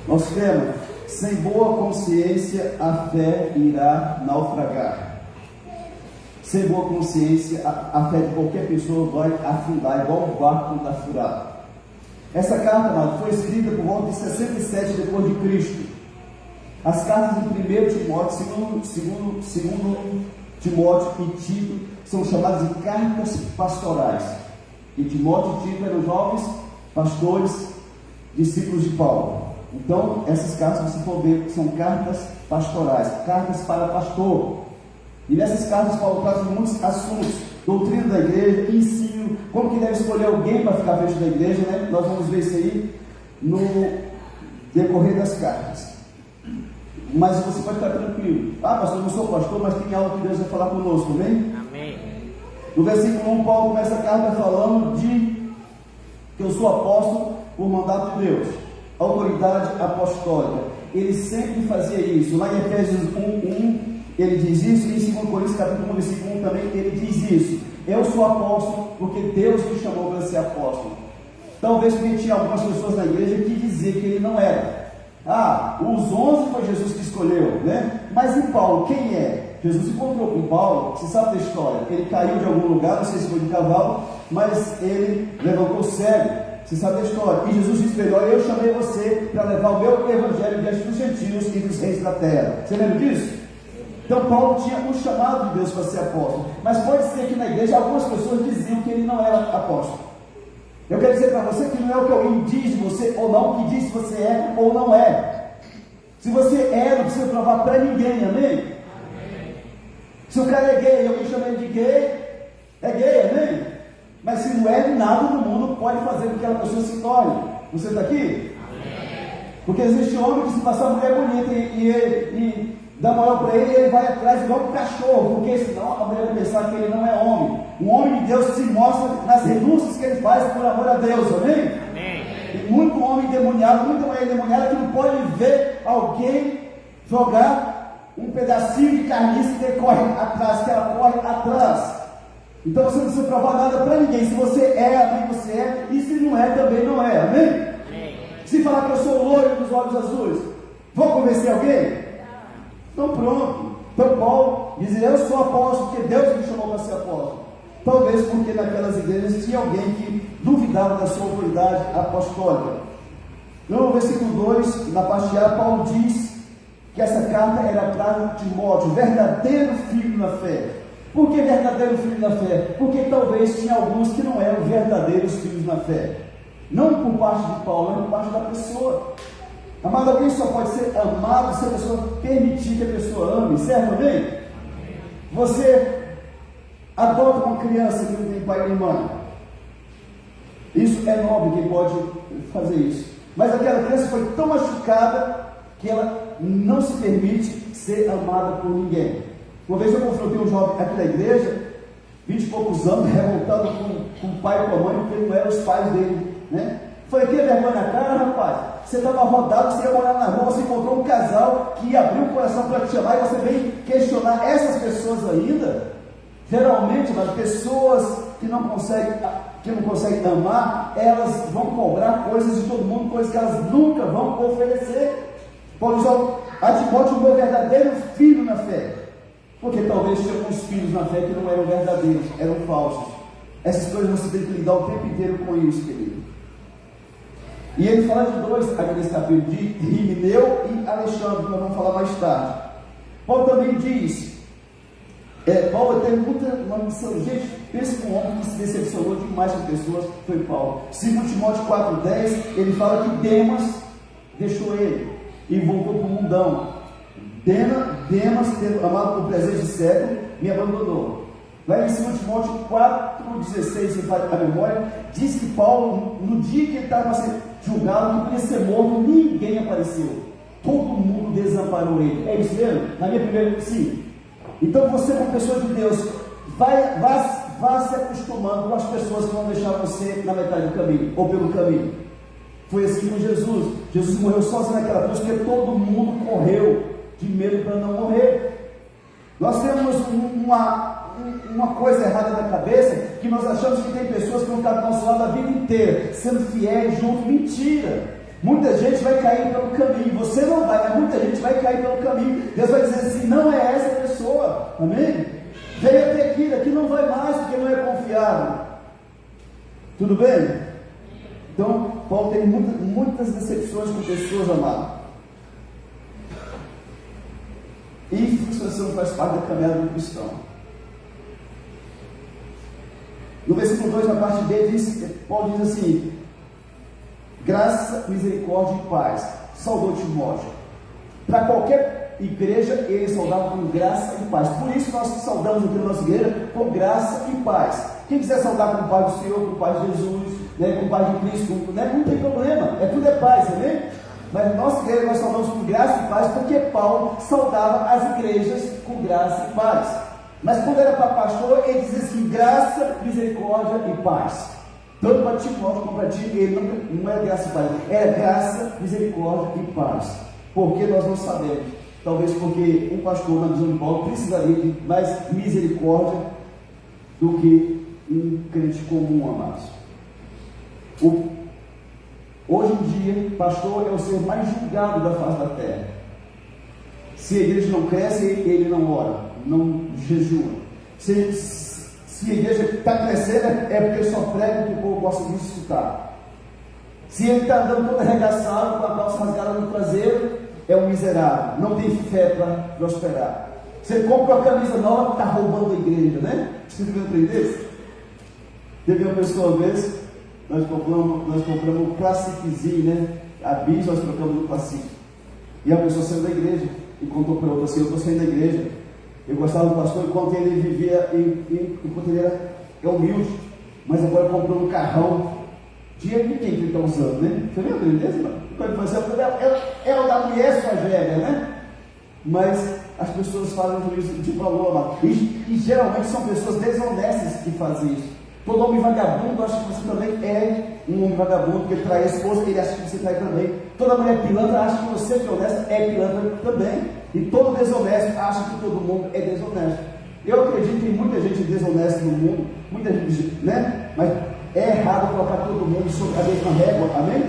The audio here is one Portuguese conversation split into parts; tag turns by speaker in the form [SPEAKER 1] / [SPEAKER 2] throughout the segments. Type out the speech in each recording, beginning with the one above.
[SPEAKER 1] Nosso tema: sem boa consciência a fé irá naufragar. Sem boa consciência a fé de qualquer pessoa vai afundar, igual o barco quando está furado. Essa carta, amado, foi escrita por volta de 67 depois de Cristo. As cartas de 1 Timóteo, 2 Timóteo e Tito são chamadas de cartas pastorais. E Timóteo e Tito eram jovens pastores, discípulos de Paulo. Então, essas cartas, você for ver, são cartas pastorais, cartas para pastor. E nessas cartas, Paulo traz muitos assuntos: doutrina da igreja, ensino, como que deve escolher alguém para ficar frente da igreja, né? Nós vamos ver isso aí no decorrer das cartas. Mas você pode ficar tranquilo. Ah, pastor, eu não sou pastor, mas tem algo que Deus vai falar conosco, amém?
[SPEAKER 2] Amém.
[SPEAKER 1] No versículo 1, Paulo começa a carta falando de que eu sou apóstolo por mandato de Deus, autoridade apostólica. Ele sempre fazia isso. Lá em Efésios 1:1 ele diz isso, e em 2 Coríntios capítulo 1, versículo 1 também ele diz isso. Eu sou apóstolo porque Deus me chamou para ser apóstolo. Talvez porque tinha algumas pessoas na igreja que diziam que ele não era. Ah, os 11 foi Jesus que escolheu, né? Mas e Paulo, quem é? Jesus encontrou com Paulo, você sabe da história. Ele caiu de algum lugar, não sei se foi de cavalo, mas ele levantou cego. Você sabe da história. E Jesus disse para ele: olha, eu chamei você para levar o meu evangelho diante dos gentios e dos reis da terra. Você lembra disso? Então Paulo tinha um chamado de Deus para ser apóstolo. Mas pode ser que na igreja algumas pessoas diziam que ele não era apóstolo. Eu quero dizer para você que não é o que alguém diz de você ou não, o que diz se você é ou não é. Se você é, não precisa provar para ninguém, amém? Amém? Se o cara é gay e alguém chama ele de gay, é gay, amém? Mas se não é, nada no mundo pode fazer com que aquela pessoa se torne. Você está aqui? Amém. Porque existe homem que, se passar uma mulher bonita e dá moral para ele, ele vai atrás igual um cachorro, porque senão a mulher vai pensar que ele não é homem. Um homem de Deus se mostra nas renúncias que ele faz por amor a Deus, amém? Amém. E muito homem endemoniado, muita mulher endemoniada que não pode ver alguém jogar um pedacinho de carniça que ele corre atrás, que ela corre atrás. Então você não precisa provar nada para ninguém. Se você é, amém, você é, e se não é, também não é, amém? Amém. Se falar que eu sou loiro dos olhos azuis, vou convencer alguém? Então pronto. Então Paulo diz: eu sou apóstolo porque Deus me chamou para ser apóstolo. Talvez porque naquelas igrejas tinha alguém que duvidava da sua autoridade apostólica. No versículo 2, na parte A, Paulo diz que essa carta era para Timóteo, verdadeiro filho na fé. Por que verdadeiro filho na fé? Porque talvez tinha alguns que não eram verdadeiros filhos na fé. Não por parte de Paulo, mas por parte da pessoa. Amado, alguém só pode ser amado se a pessoa permitir que a pessoa ame, certo? Amém? Você adota uma criança que não tem pai nem mãe. Isso é nobre, quem pode fazer isso. Mas aquela criança foi tão machucada que ela não se permite ser amada por ninguém. Uma vez eu confrontei um jovem aqui na igreja, 20 e poucos anos, revoltado com o pai e com a mãe, porque não eram os pais dele, né? Falei: que vergonha na cara, rapaz. Você estava rodado, você ia morar na rua, você encontrou um casal que abriu o coração para te chamar, e você vem questionar essas pessoas ainda. Geralmente, mas pessoas que não conseguem amar, elas vão cobrar coisas de todo mundo, coisas que elas nunca vão oferecer. Paulo diz: a Timóteo, o meu verdadeiro filho na fé. Porque talvez tinha alguns filhos na fé que não eram verdadeiros, eram falsos. Essas coisas você tem que lidar o tempo inteiro com isso, querido. E ele fala de dois aqui nesse capítulo, de Himeneu e Alexandre, que nós vamos falar mais tarde. Paulo também diz, Paulo teve muita missão. Gente, pense com um homem que se decepcionou demais com pessoas, foi Paulo. 2 Timóteo 4,10, ele fala que Demas deixou ele e voltou para o mundão. Demas, tendo amado por presente de século, me abandonou. Lá em 2 Timóteo 4,16, se faz a memória, diz que Paulo, no dia que ele estava sendo julgado, que podia ser morto, ninguém apareceu. Todo mundo desamparou ele. É isso mesmo? Na minha primeira, sim. Então você, como pessoa de Deus, vá se acostumando com as pessoas que vão deixar você na metade do caminho, ou pelo caminho. Foi assim com Jesus. Jesus morreu sozinho naquela cruz, porque todo mundo correu de medo para não morrer. Nós temos uma coisa errada na cabeça, que nós achamos que tem pessoas que vão estar do nosso lado a vida inteira, sendo fiéis junto. Mentira! Muita gente vai cair pelo pelo caminho. Você não vai, mas muita gente vai cair pelo caminho. Deus vai dizer assim: não é essa pessoa. Amém? Veio até aqui, daqui não vai mais, porque não é confiável. Tudo bem? Então, Paulo tem muitas decepções com pessoas, amado. E frustração faz parte da caminhada do cristão. No versículo 2, na parte B, Paulo diz assim: graça, misericórdia e paz. Saudou Timóteo. Para qualquer igreja, ele saudava com graça e paz. Por isso nós saudamos aqui na nossa igreja com graça e paz. Quem quiser saudar com o Pai do Senhor, com o Pai de Jesus, né, com o Pai de Cristo, né, não tem problema, tudo é paz, amém? Mas na nossa igreja nós saudamos com graça e paz, porque Paulo saudava as igrejas com graça e paz. Mas quando era para pastor, ele dizia assim: graça, misericórdia e paz. Tanto para Timóteo como para ti, ele não é graça e paz, é graça, misericórdia e paz. Porque nós não sabemos, talvez porque um pastor na visão de Paulo precisaria de mais misericórdia do que um crente comum, amados. Hoje em dia, pastor é o ser mais julgado da face da terra. Se a igreja não cresce, ele não ora, não jejua. Se a igreja está crescendo, é porque só prega o que o povo gosta de escutar. Se ele está andando todo arregaçado, com a calça rasgada no traseiro, é um miserável, não tem fé para prosperar. Se ele compra uma camisa nova, está roubando a igreja, né? Você viu entender isso? Teve uma pessoa uma vez, nós compramos um Classiczinho, né? A bis nós trocamos no Classic. E a pessoa saiu da igreja e contou para outra assim: eu estou saindo da igreja. Eu gostava do pastor enquanto ele vivia, enquanto ele era humilde, mas agora comprou um carrão. Dinheiro de quem que ele está usando, né? Você viu entender isso, mano? É o da mulher sua gera, né? Mas as pessoas fazem juízo de valor, mano. E geralmente são pessoas desonestas que fazem isso. Todo homem vagabundo acha que você também é um homem vagabundo, porque trai a esposa, ele acha que você trai também. Toda mulher pilantra acha que você que é honesta é pilantra também. E todo desonesto acha que todo mundo é desonesto. Eu acredito que tem muita gente desonesta no mundo, muita gente, né? Mas é errado colocar todo mundo sobre a mesma régua, amém?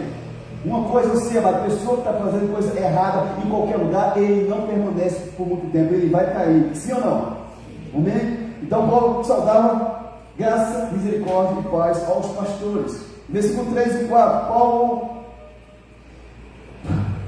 [SPEAKER 1] Uma coisa assim, a pessoa que está fazendo coisa errada em qualquer lugar, ele não permanece por muito tempo, ele vai cair, sim ou não? Amém? Então Paulo saudava graça, misericórdia e paz aos pastores. Versículo 3 e 4, Paulo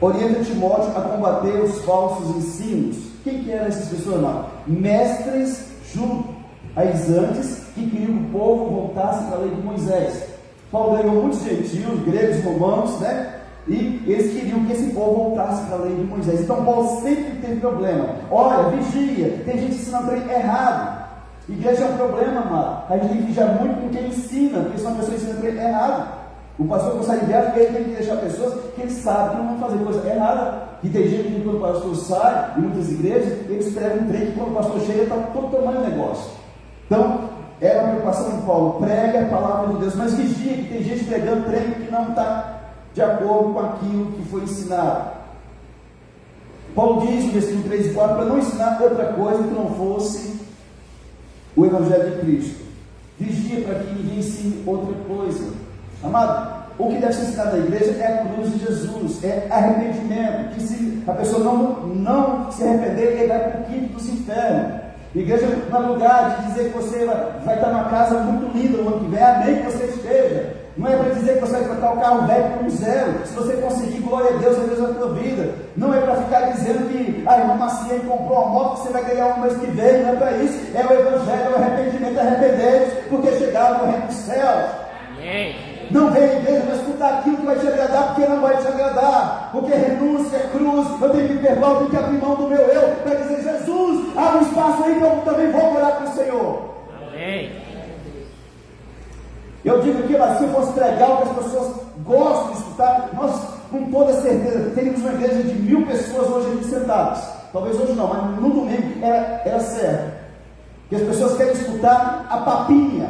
[SPEAKER 1] orienta Timóteo a combater os falsos ensinos. Quem que eram essas pessoas, irmão? Mestres judaizantes que queriam que o povo voltasse para a lei de Moisés. Paulo ganhou muitos gentios, gregos, romanos, né? E eles queriam que esse povo voltasse para a lei de Moisés. Então Paulo sempre teve problema. Olha, vigia, tem gente ensinando trem errado. Igreja é um problema, amado. A gente tem que vigiar muito com quem ensina, porque se uma pessoa ensina trem errado, o pastor que sai de viagem, ele tem que deixar pessoas que ele sabe que não vão fazer coisa errada. E tem gente que quando o pastor sai, em muitas igrejas, eles pregam um trem que quando o pastor chega, está todo tamanho do negócio. Então, é uma preocupação de Paulo, prega a palavra de Deus, mas vigia que tem gente pregando trem que não está de acordo com aquilo que foi ensinado. Paulo diz no versículo 3 e 4, para não ensinar outra coisa que não fosse o Evangelho de Cristo. Vigia para que ninguém ensine outra coisa. Amado, o que deve ser ensinado na igreja é a cruz de Jesus, é arrependimento, que se a pessoa não se arrepender, ele vai para o quinto dos infernos. Igreja não é lugar de dizer que você vai estar numa casa muito linda no ano que vem, amém que você esteja. Não é para dizer que você vai trocar o carro velho por um zero. Se você conseguir, glória a Deus na tua vida. Não é para ficar dizendo que a irmã Maciel comprou uma moto que você vai ganhar um mês que vem. Não é para isso. É o Evangelho, é o arrependimento, arrependei-vos, porque chegaram no reino dos céus. Amém. Não vem à igreja para escutar aquilo que vai te agradar, porque não vai te agradar. Porque renúncia é cruz. Eu tenho que me perdoar, eu tenho que abrir mão do meu eu para dizer: Jesus, abre um espaço aí que eu também vou orar com o Senhor. Amém. Eu digo aqui, mas se eu fosse pregar o que as pessoas gostam de escutar, nós com toda certeza teríamos uma igreja de 1000 pessoas hoje aqui sentadas. Talvez hoje não, mas no domingo era certo. Que as pessoas querem escutar a papinha,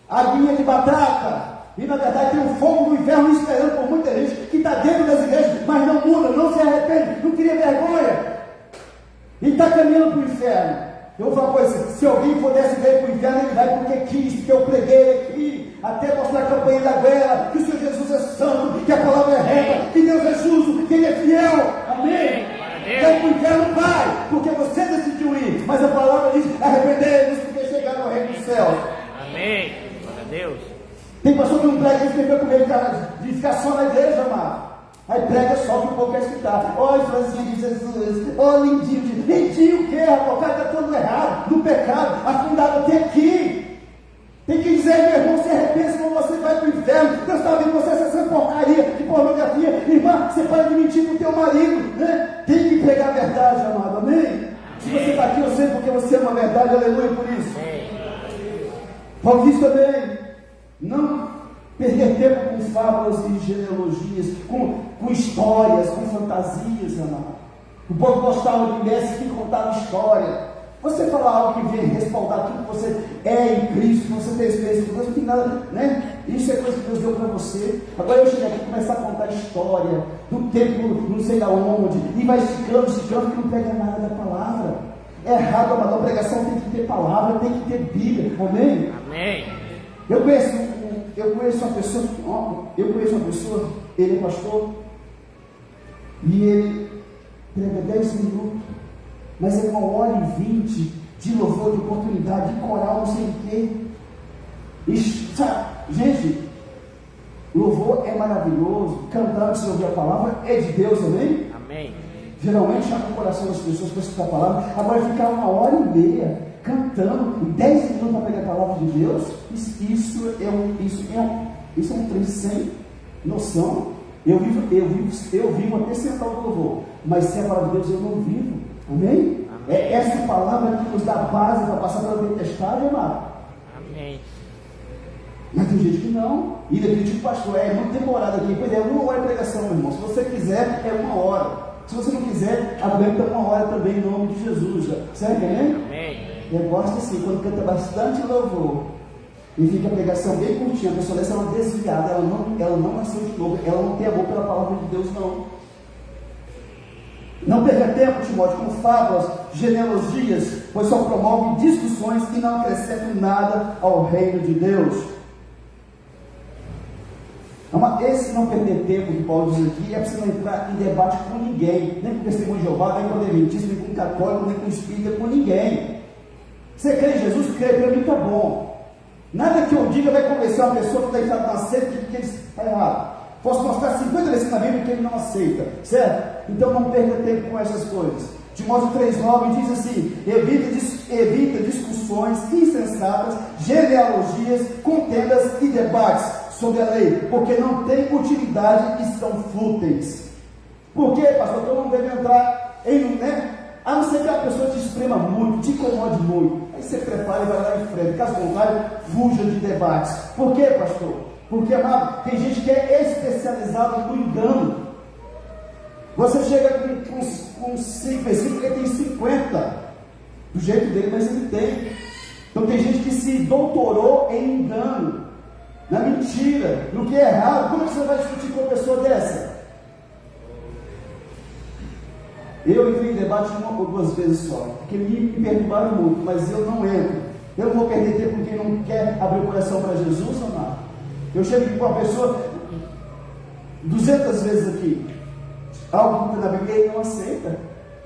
[SPEAKER 1] a aguinha de batata. E na verdade tem um fogo do inferno esperando por muita gente que está dentro das igrejas, mas não muda, não se arrepende, não cria vergonha. E está caminhando para o inferno. Eu vou falar uma coisa: se alguém for dessa igreja para o inferno, ele vai porque quis, porque eu preguei aqui, até mostrar a campanha da guerra, que o Senhor Jesus é santo, que a palavra é reta, que Deus é justo, que Ele é mas a palavra diz: arrependei-vos, porque chegaram ao reino dos céus.
[SPEAKER 2] Amém. Glória a Deus.
[SPEAKER 1] Tem pastor que não prega, ele fica com medo, cara, de ficar só na igreja, amado. Aí prega só que o povo quer escutar. Ó, Franzinha de Jesus, ó, lindinho. Lindinho o quê, rapaz? O cara está todo errado, no pecado, afundado até aqui. Tem que dizer, meu irmão, se arrepende, senão você vai para o inferno. Deus está vendo você essa porcaria de pornografia. Irmã, você para de mentir para o teu marido, né? Tem que pregar a verdade, amado, amém? Se você está aqui, eu sei porque você ama a verdade, aleluia por isso. Paulo diz também, não perder tempo com fábulas e genealogias, com histórias, com fantasias, amado. O povo gostava de mestre que contava história. Você falar algo que vem respaldar tudo que você é em Cristo, que você tem experiência com Deus, não tem nada, né? Isso é coisa que Deus deu para você. Agora eu cheguei aqui e começar a contar história do tempo, não sei da onde, e vai esticando, que não pega nada da palavra. É errado, amado. A pregação tem que ter palavra, tem que ter Bíblia, amém?
[SPEAKER 2] Amém.
[SPEAKER 1] Eu conheço uma pessoa, ele é pastor, e ele prega 10 minutos, mas é 1h20 de louvor, de oportunidade, de coral, não sei o quê. Gente, louvor é maravilhoso, cantar antes de ouvir a palavra é de Deus, amém?
[SPEAKER 2] Amém.
[SPEAKER 1] Geralmente chama o coração das pessoas para escutar a palavra. Agora ficar 1h30 cantando, 10 minutos para pegar a palavra de Deus, isso é um trem sem noção. Eu vivo até sentar o louvor, mas sem a palavra de Deus eu não vivo, amém? É essa palavra que nos dá base para passar pela tempestade, amado.
[SPEAKER 2] Amém.
[SPEAKER 1] Mas tem gente que não, e daquele tipo, pastor, é muito demorado aqui, pois é 1 hora de pregação, meu irmão. Se você quiser, é 1 hora. Se você não quiser, aguenta 1 hora também em nome de Jesus. Serve, né?
[SPEAKER 2] Amém.
[SPEAKER 1] Eu gosto assim, quando canta bastante louvor e fica a pregação bem curtinha, a pessoa dessa é uma desviada, ela não nasceu de novo, ela não tem amor pela palavra de Deus, não. Não perca tempo, Timóteo, com fábulas, genealogias, pois só promovem discussões e não acrescentam nada ao reino de Deus. Esse não perder tempo que Paulo diz aqui é para você não entrar em debate com ninguém, nem com o testemunho de Jeová, nem com o adventista, nem com o católico, nem com o espírita, com ninguém. Você crê em Jesus? Crê, para mim está bom. Nada que eu diga vai convencer uma pessoa que está na seita que ele está errado. Posso mostrar 50 vezes na Bíblia que ele não aceita, certo? Então não perca tempo com essas coisas. Timóteo 3,9 diz assim: evita discussões insensatas, genealogias, contendas e debates sobre a lei, porque não tem utilidade e são fúteis. Por quê, pastor? Então não deve entrar em, né? A não ser que a pessoa te esprema muito, te incomode muito. Aí você prepara e vai lá em frente. Caso contrário, fuja de debates. Por quê, pastor? Porque, amado, tem gente que é especializada no engano. Você chega com 5 versículos, ele tem 50. Do jeito dele, mas ele tem. Então tem gente que se doutorou em engano, na mentira, no que é errado. Como você vai discutir com uma pessoa dessa? Eu entrei em debate 1 ou 2 vezes só, porque me perturbaram muito, mas eu não entro. Eu não vou perder tempo com quem não quer abrir o coração para Jesus, amado. Eu chego aqui com uma pessoa 200 vezes aqui, algo que está na Bíblia ele não aceita,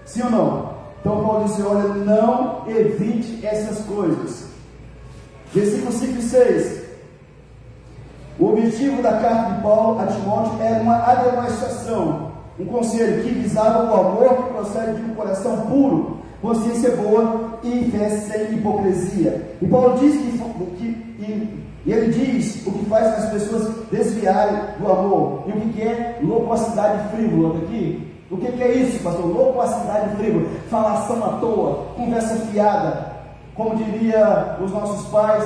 [SPEAKER 1] sim ou não? Então Paulo diz: olha, não evite essas coisas. Versículo 5 e 6. O objetivo da carta de Paulo a Timóteo era uma admoestação, um conselho que visava o amor que procede de um coração puro, consciência boa e fé sem hipocrisia. E Paulo diz ele diz o que faz as pessoas desviarem do amor. E o que é loquacidade frívola daqui? O que é isso, pastor? Loquacidade frívola, falação à toa, conversa fiada, como diria os nossos pais,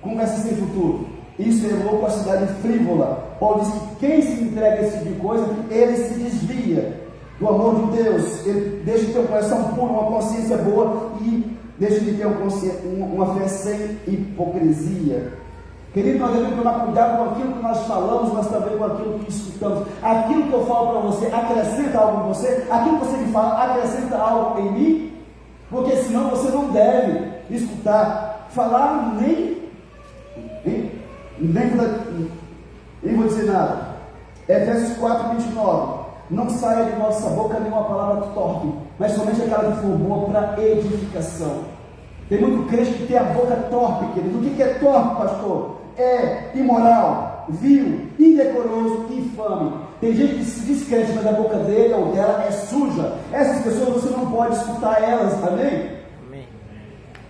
[SPEAKER 1] conversa sem futuro. Isso é loquacidade frívola. Paulo diz que quem se entrega a esse tipo de coisa, ele se desvia do amor de Deus, ele deixa de ter um coração puro, uma consciência boa e deixa de ter uma fé sem hipocrisia. Querido, nós devemos tomar cuidado com aquilo que nós falamos, mas também com aquilo que escutamos. Aquilo que eu falo para você acrescenta algo em você? Aquilo que você me fala acrescenta algo em mim? Porque senão você não deve escutar, falar nem vou dizer nada. Efésios 4:29. não saia de nossa boca nenhuma palavra torpe, mas somente aquela que for boa para edificação. Tem muito crente que tem a boca torpe, querido. O que é torpe, pastor? É imoral, vil, indecoroso, infame. Tem gente que se diz crente, mas a boca dele ou dela é suja. Essas pessoas você não pode escutar elas, amém?
[SPEAKER 2] Amém.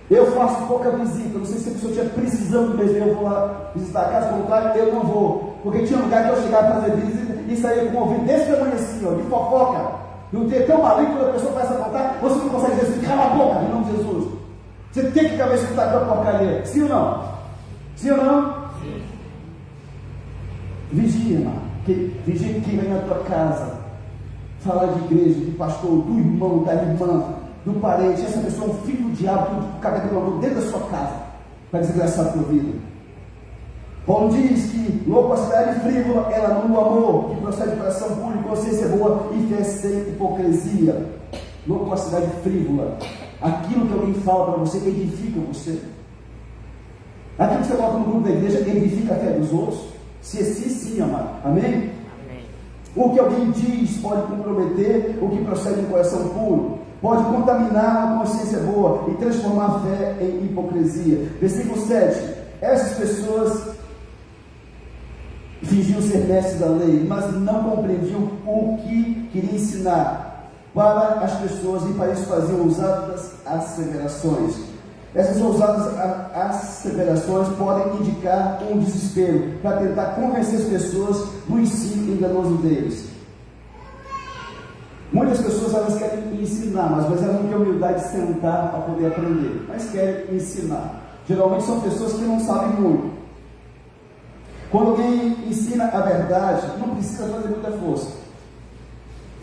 [SPEAKER 1] Eu faço pouca visita, não sei se a pessoa estiver precisando mesmo, eu vou lá visitar a casa, contrário, eu não vou. Porque tinha um lugar que eu chegava a fazer visita e saía com um ouvido desse tamanho assim, ó, de fofoca. Não tem tão maluco quando a pessoa começa a contar, você não consegue dizer assim, cala a boca, em nome de Jesus. Você tem que acabar de escutar aquela porcaria, sim ou não? Sim ou não?
[SPEAKER 2] Sim.
[SPEAKER 1] Vigia, irmão. Vigia quem vem na tua casa falar de igreja, de pastor, do irmão, da irmã, do parente. Essa pessoa é um filho do diabo, que caga de valor dentro da sua casa para desgraçar a tua vida. Paulo diz que loquacidade frívola ela não o amor, que procede de coração puro, consciência boa e fé sem hipocrisia. Loquacidade frívola, aquilo que alguém fala para você edifica você. Aquilo que você coloca no grupo da igreja edifica a fé dos outros. Se sim, sim, amado. Amém?
[SPEAKER 2] Amém.
[SPEAKER 1] O que alguém diz pode comprometer o que procede do coração puro, pode contaminar uma consciência boa e transformar a fé em hipocrisia. Versículo 7. Essas pessoas fingiam ser mestres da lei, mas não compreendiam o que queria ensinar para as pessoas e para isso faziam ousadas asseverações. Essas ousadas asseverações podem indicar um desespero para tentar convencer as pessoas do ensino enganoso deles. Muitas pessoas elas querem ensinar, mas elas não têm humildade de sentar para poder aprender, mas querem ensinar. Geralmente são pessoas que não sabem muito. Quando alguém ensina a verdade, não precisa fazer muita força,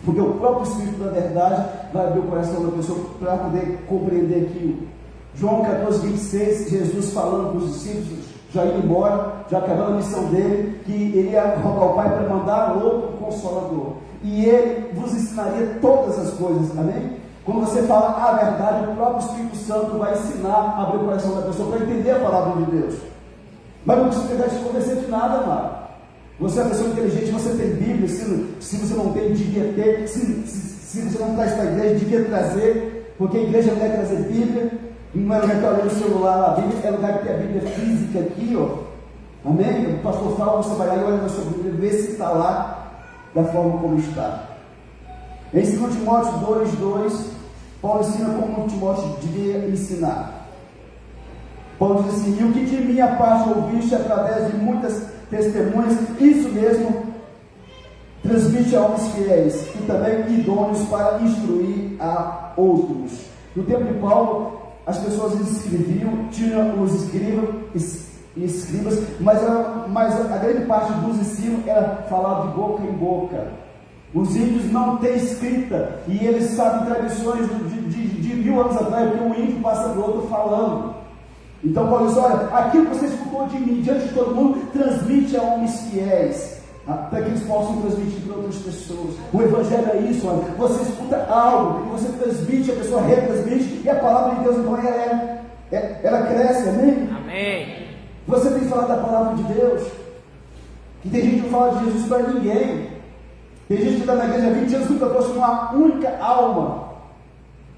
[SPEAKER 1] porque o próprio Espírito da verdade vai abrir o coração da pessoa para poder compreender aquilo. João 14, 26, Jesus falando com os discípulos, já indo embora, já acabando a missão dele, que ele ia rogar ao Pai para mandar outro Consolador, e ele vos ensinaria todas as coisas, amém? Quando você fala a verdade, o próprio Espírito Santo vai ensinar a abrir o coração da pessoa para entender a palavra de Deus. Mas não precisa tentar te convencer de nada, amado. Você é uma pessoa inteligente, você tem Bíblia, se você não tem, devia ter, se você não traz para a igreja, devia trazer, porque a igreja não quer trazer Bíblia, não é lugar que olha no celular, a Bíblia é lugar que tem a Bíblia física aqui, ó. Amém? O pastor fala, você vai lá e olha na sua Bíblia, vê se está lá da forma como está. Em 2 Timóteo 2,2, Paulo ensina como Timóteo devia ensinar. Paulo diz assim: e o que de minha parte ouviste através de muitas testemunhas, isso mesmo transmite a homens fiéis e também idôneos para instruir a outros. No tempo de Paulo, as pessoas escreviam, tinham os escribas, mas a grande parte dos ensinos era falado de boca em boca. Os índios não têm escrita e eles sabem tradições de 1000 anos atrás, porque um índio passa do outro falando. Então Paulo diz: olha, aquilo que você escutou de mim diante de todo mundo, transmite a homens fiéis, para que eles possam transmitir para outras pessoas. O Evangelho é isso, olha, você escuta algo e você transmite, a pessoa retransmite, e a palavra de Deus então ela cresce, amém?
[SPEAKER 2] Amém.
[SPEAKER 1] Você tem que falar da palavra de Deus, que tem gente que não fala de Jesus para ninguém. Tem gente que está na igreja há 20 anos, nunca trouxe uma única alma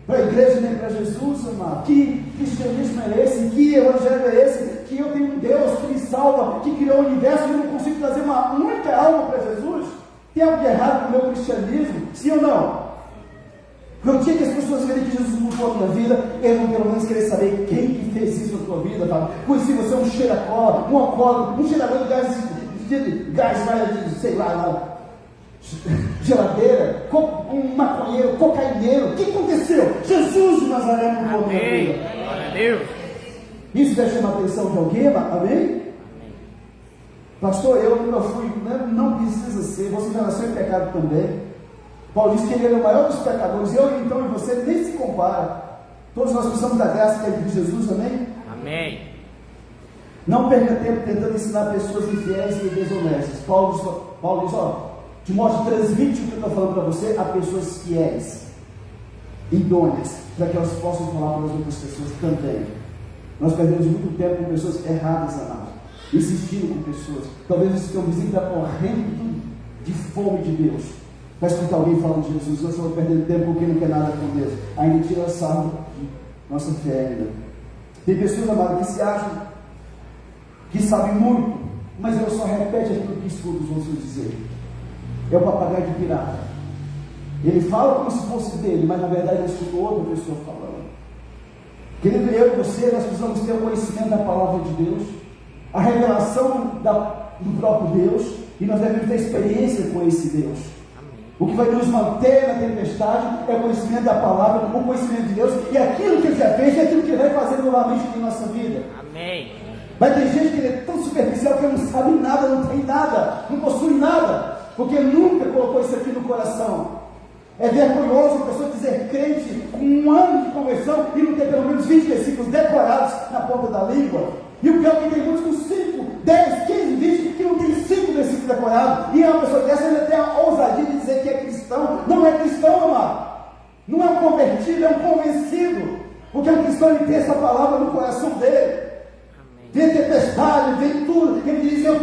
[SPEAKER 1] para a igreja nem para Jesus, amado. Que cristianismo é esse? Que evangelho é esse? Que eu tenho um Deus que me salva, que criou o universo e eu não consigo trazer uma única alma para Jesus? Tem algo de errado com o meu cristianismo? Sim ou não? No dia que as pessoas verem que Jesus mudou a minha vida, eles vão pelo menos querer saber quem que fez isso na tua vida, tá? Conheci você um cheiracola, um alcoólatra, um cheirador de gás, sei lá, geladeira, um maconheiro, cocaineiro. O que aconteceu? Jesus de Nazaré mudou a minha vida.
[SPEAKER 2] Glória a Deus.
[SPEAKER 1] Isso deve chamar a atenção de alguém, amém? Pastor, eu nunca fui, né? Não precisa ser, você já nasceu em pecado também. Paulo diz que ele é o maior dos pecadores, eu então e você nem se compara. Todos nós precisamos da graça que é de Jesus, amém?
[SPEAKER 2] Amém.
[SPEAKER 1] Não perca tempo tentando ensinar pessoas infiéis e desonestas. Paulo diz, ó, Timóteo, transmite o que eu estou falando para você a pessoas fiéis, idôneas, para que elas possam falar para as outras pessoas também. Nós perdemos muito tempo com pessoas erradas, amados, insistindo com pessoas. Talvez você tenha um vizinho que está morrendo de fome de Deus. Vai escutar alguém falando de Jesus, eu só vou perder tempo porque não quer nada com Deus. Ainda tira sarro de nossa fé ainda. Tem pessoas, amadas, que se acham que sabem muito, mas ela só repete aquilo que escuta os outros dizer. É o papagaio de pirata. Ele fala como se fosse dele, mas na verdade ele escutou outra pessoa falando. Querido, eu e você, nós precisamos ter o conhecimento da palavra de Deus, a revelação do próprio Deus, e nós devemos ter experiência com esse Deus. O que vai nos manter na tempestade é o conhecimento da palavra, o conhecimento de Deus, e aquilo que Ele já fez, e aquilo que Ele vai fazer novamente em nossa vida.
[SPEAKER 2] Amém.
[SPEAKER 1] Mas tem gente que é tão superficial que não sabe nada, não tem nada, não possui nada, porque nunca colocou isso aqui no coração. É vergonhoso a pessoa dizer crente com 1 ano de conversão e não ter pelo menos 20 versículos decorados na ponta da língua. E o pior é que tem muitos com 5, 10, 15, 20 que não tem 5 versículos decorados. E uma pessoa dessa ainda tem a ousadia de dizer que é cristão. Não é cristão, amado. Não é um convertido, é um convencido. Porque o cristão ele tem essa palavra no coração dele. Vem tempestade, vem tudo. Ele diz: eu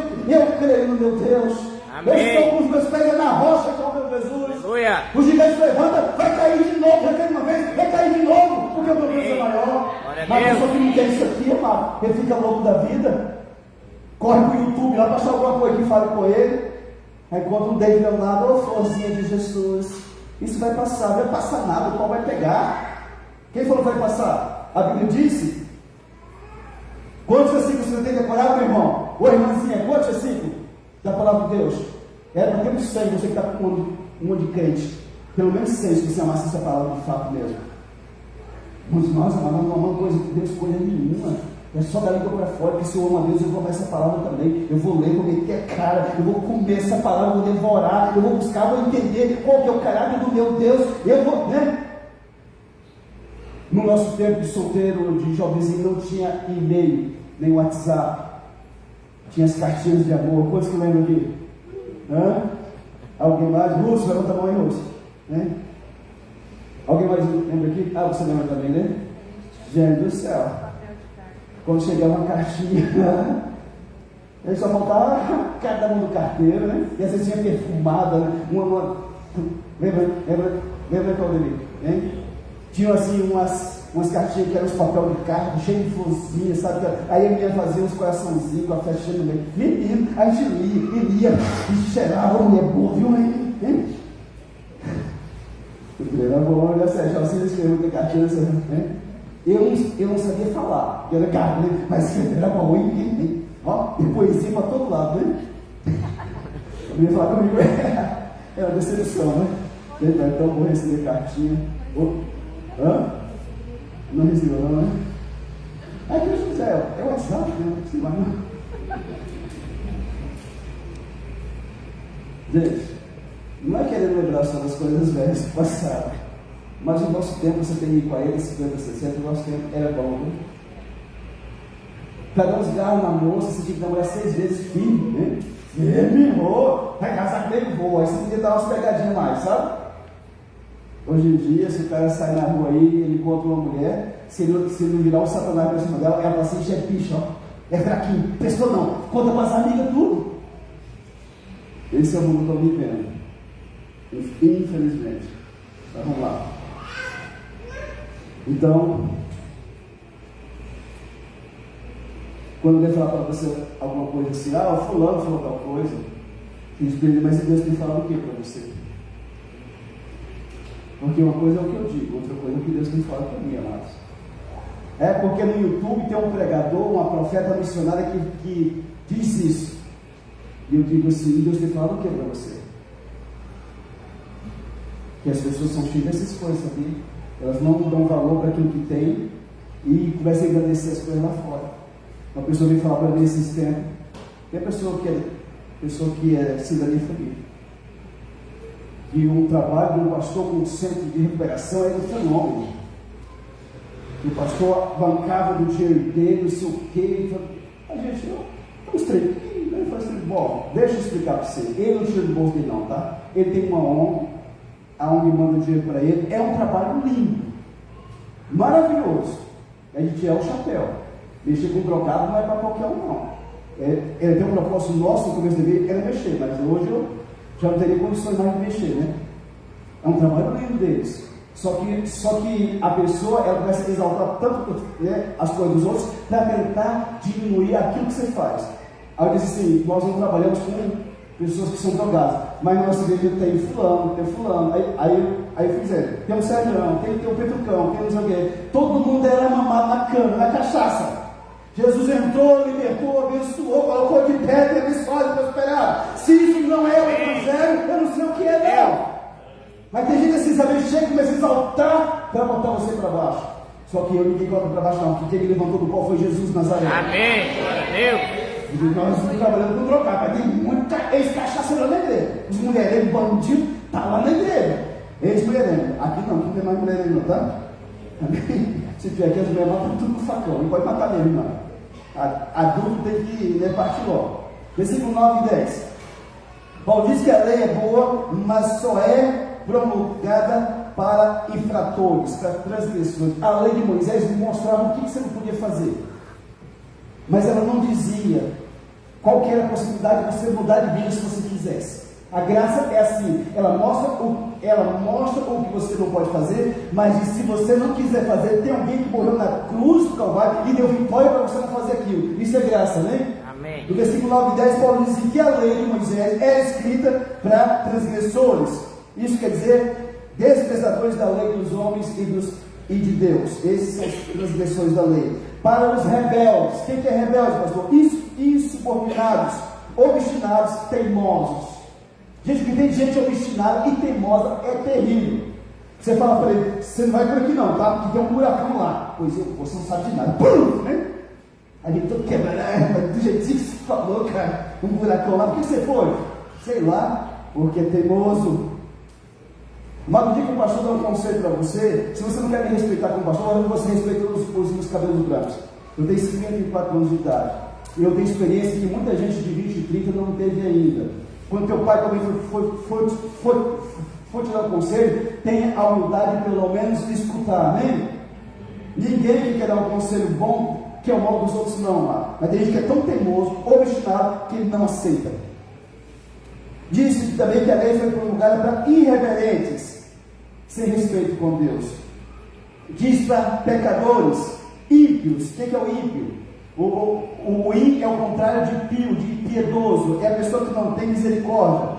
[SPEAKER 1] creio no meu Deus. Amém. Eu estou com os meus pés na rocha, com o meu Jesus. Aleluia. O gigante levanta, vai cair de novo, vai cair uma vez, vai cair de novo, porque o meu Deus é maior. Mas a pessoa que não quer isso aqui, amado, ele fica louco da vida, corre para o YouTube lá para achar alguma coisa que fale com ele, aí encontra um David Leonardo: ô florzinha de Jesus, isso vai passar. Não vai passar nada, o pau vai pegar. Quem falou que vai passar? A Bíblia disse. Quantos versículos você tem decorado, meu irmão? Ô irmãzinha, quantos versículos da palavra de Deus? Era para ter uns 100, você que está com um monte de crente. Pelo menos 100, se você amasse essa palavra de fato mesmo. Mas nós, amamos, não amamos coisa de Deus, coisa nenhuma. É só da língua para fora, que se eu amo a Deus, eu vou amar essa palavra também. Eu vou ler, vou meter a cara, eu vou comer essa palavra, eu vou devorar, eu vou buscar, vou entender qual que é o caráter do meu Deus. Eu vou, né? No nosso tempo de solteiro, de jovenzinho, não tinha e-mail, nem WhatsApp. Tinha as cartinhas de amor. Quantos que lembram aqui? Hã? Alguém mais? Lúcio, levanta a mão aí, Lúcio. Né? Alguém mais lembra aqui? Ah, você lembra também, né? Gente do céu. Quando chegava uma cartinha, aí só faltava cada um do carteiro, né? E às vezes tinha perfumada, né? Lembra, Claudemir? Hein? Tinha assim umas cartinhas que eram os papel de carta, cheio de florzinha, sabe? Aí a menina fazia uns coraçãozinhos com a flechinha no meio. Menino, a gente lia, e cheirava, mulher boa, viu? Hein? Era bom, olha, Sérgio, você escreveu muita cartinha, né? Eu não sabia falar, eu era carne, né? Mas era bom, hein? Ó, tem poesia para todo lado, né? Eu ia falar comigo, é uma decepção, né? É tão bom receber cartinha. Hã? Não recebeu não, né? Aí que José, é o WhatsApp, né? Não sei mais não. Gente, não é querendo lembrar só das coisas velhas que passaram, mas o nosso tempo, você tem 40, 50, 60, o nosso tempo era bom, né? Para dar uns garros na moça, você tinha que namorar 6 vezes firme, né? Firme, vai casar com ele, vou. Aí você podia dar umas pegadinhas mais, sabe? Hoje em dia, se o cara sai na rua aí, ele encontra uma mulher, se ele não virar um satanás para cima dela, ela fala assim: é bicho, ó, é fraquinho, prestou não, conta para as amigas tudo. Esse é o mundo que eu estou vivendo, infelizmente. Então, vamos lá. Então, quando ele falar para você alguma coisa assim: ah, o fulano falou tal coisa, mas Deus tem falado o que para você? Porque uma coisa é o que eu digo, outra coisa é o que Deus tem falado para mim, amados. É porque no YouTube tem um pregador, uma profeta missionária que diz isso. E eu digo assim: Deus tem falado o que para você? Que as pessoas são cheias dessas coisas, sabia? Elas não dão valor para aquilo que tem e começam a agradecer as coisas lá fora. Uma pessoa veio falar para mim esses tempos, tem pessoa que é cidadania de família, e um trabalho de um pastor com um centro de recuperação era um fenômeno. O pastor bancava do dinheiro dele, não sei o quê. A gente, vamos estreito. Ele falou assim: bom, deixa eu explicar para você. Ele não tira do bolso dele, não, tá? Ele tem uma ONG, a ONG manda dinheiro para ele. É um trabalho lindo, maravilhoso. É de tirar o chapéu. Mexer com drogado não é para qualquer um, não. Ele tem um propósito nosso no começo dele, era mexer, mas hoje eu já não teria condições mais de mexer, né? É um trabalho lindo deles. Só que a pessoa, ela começa a exaltar tanto, né, as coisas dos outros para tentar diminuir aquilo que você faz. Aí eu disse assim, nós não trabalhamos com pessoas que são drogadas, mas na nossa igreja tem fulano. Aí fizeram, tem o Sérgio, tem o Petrucão, tem o Zangueiro. Todo mundo era mamado na cana, na cachaça. Jesus entrou, libertou, abençoou, colocou de pé, teve vitória, prosperado. Se isso não é o Evangelho, eu não sei o que é, não. Mas tem gente assim, sabe, chega e começa a exaltar para botar você para baixo. Só que eu ninguém coloca para baixo, não, porque quem me levantou do pó foi Jesus Nazaré.
[SPEAKER 2] Amém. Glória a Deus.
[SPEAKER 1] E nós estamos trabalhando com drogado, mas tem muita ex-cachaceiro na igreja. Os mulherentos, bandidos, tá lá na igreja. Ex-mulherentos. Aqui não tem mais mulherentos, não, tá? Amém? Se tiver aqui, as mulheres matam tudo com facão. Não pode matar mesmo, não. Adulto tem que partir logo. Versículo 9 e 10. Paulo diz que a lei é boa, mas só é promulgada para infratores, para transgressores. A lei de Moisés mostrava o que você não podia fazer, mas ela não dizia qual que era a possibilidade de você mudar de vida se você quisesse. A graça é assim, ela mostra o que você não pode fazer, mas diz, se você não quiser fazer, tem alguém que morreu na cruz do Calvário e deu vitória para você não fazer aquilo. Isso é graça, né?
[SPEAKER 2] Amém.
[SPEAKER 1] No versículo 9 e 10, Paulo diz que a lei de Moisés é escrita para transgressores. Isso quer dizer, desprezadores da lei dos homens e de Deus. Esses são os transgressores da lei. Para os rebeldes. Quem que é rebelde, pastor? Insubordinados, obstinados, teimosos. Gente, que tem gente obstinada e teimosa é terrível. Você fala para ele, você não vai por aqui não, tá? Porque tem um buracão lá. Pois você não sabe de nada. Pum, né? A gente todo quebrado, do jeitinho que você falou, cara. Um buracão lá. Por que você foi? Sei lá, porque é teimoso. Mas no dia que o pastor dá um conselho para você, se você não quer me respeitar como pastor, você respeita os meus cabelos brancos. Eu tenho 54 anos de idade. E eu tenho experiência que muita gente de 20 e 30 não teve ainda. Quando teu pai também foi te dar um conselho, tenha a humildade de pelo menos escutar, amém? Ninguém que quer dar um conselho bom que é o mal dos outros, não. Mas tem gente que é tão teimoso, obstinado, que ele não aceita. Diz também que a lei foi promulgada para irreverentes, sem respeito com Deus. Diz para pecadores, ímpios. O que é o ímpio? O ímpio é o contrário de pio, de piedoso. É a pessoa que não tem misericórdia.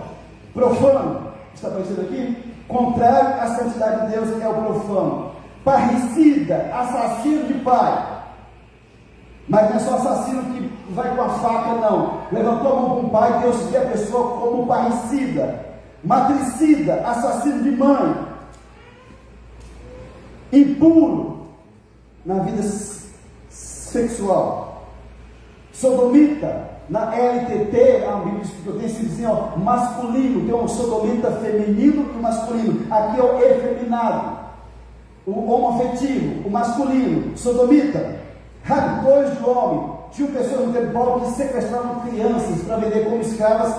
[SPEAKER 1] Profano, está aparecendo aqui? Contrário à santidade de Deus é o profano. Parricida, assassino de pai. Mas não é só assassino que vai com a faca, não. Levantou a mão para um pai, Deus vê a pessoa como parricida. Matricida, assassino de mãe. Impuro na vida sexual. Sodomita, na LTT, a Bíblia que eu tenho esse assim, ó, masculino, tem um sodomita feminino e masculino. Aqui é o efeminado, o homoafetivo, o masculino, sodomita. Raptores de homem. Tinha pessoas no tempo de Paulo que sequestravam crianças para vender como escravas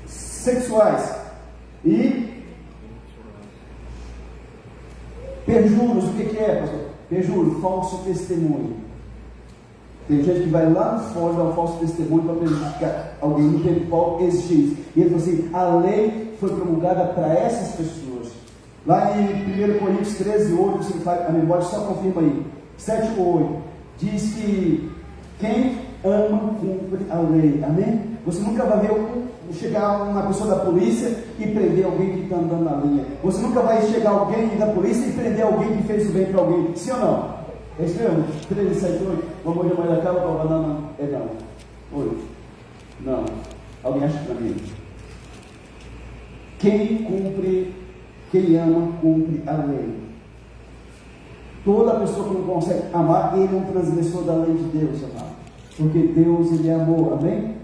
[SPEAKER 1] sexuais. E perjuros, o que é, pastor? Perjuro, falso testemunho. Tem gente que vai lá no fora dar um falso testemunho para prejudicar alguém. No tempo de Paulo existia isso. E ele falou assim: a lei foi promulgada para essas pessoas. Lá em 1 Coríntios 13, 8, você faz a memória, só confirma aí, 7 ou 8, diz que quem ama cumpre a lei, amém? Você nunca vai ver chegar uma pessoa da polícia e prender alguém que está andando na linha. Você nunca vai chegar alguém da polícia e prender alguém que fez o bem para alguém, sim ou não? É isso mesmo? 13, 7, 8, vamos hoje amanhã da cama, não, é não, 8, não, alguém acha para mim? Quem ama, cumpre a lei. Toda pessoa que não consegue amar, ele é um transgressor da lei de Deus, amado. Porque Deus, ele é amor, amém?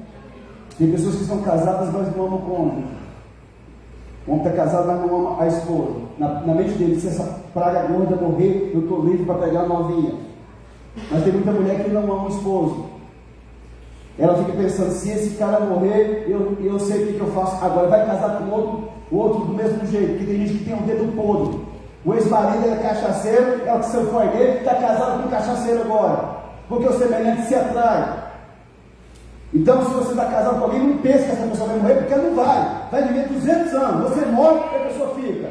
[SPEAKER 1] Tem pessoas que são casadas, mas não amam o cônjuge. O homem está casado, mas não ama a esposa. Na mente dele, se essa praga gorda morrer, eu estou livre para pegar a novinha. Mas tem muita mulher que não ama o esposo. Ela fica pensando, se esse cara morrer, eu sei o que eu faço. Agora vai casar com outro do mesmo jeito, porque tem gente que tem um dedo podre. O ex-marido é cachaceiro, ela que se foi dele, está casado com um cachaceiro agora. Porque o semelhante se atrai. Então, se você está casado com alguém, não pense que essa pessoa vai morrer, porque ela não vai. Vai viver 200 anos. Você morre e a pessoa fica.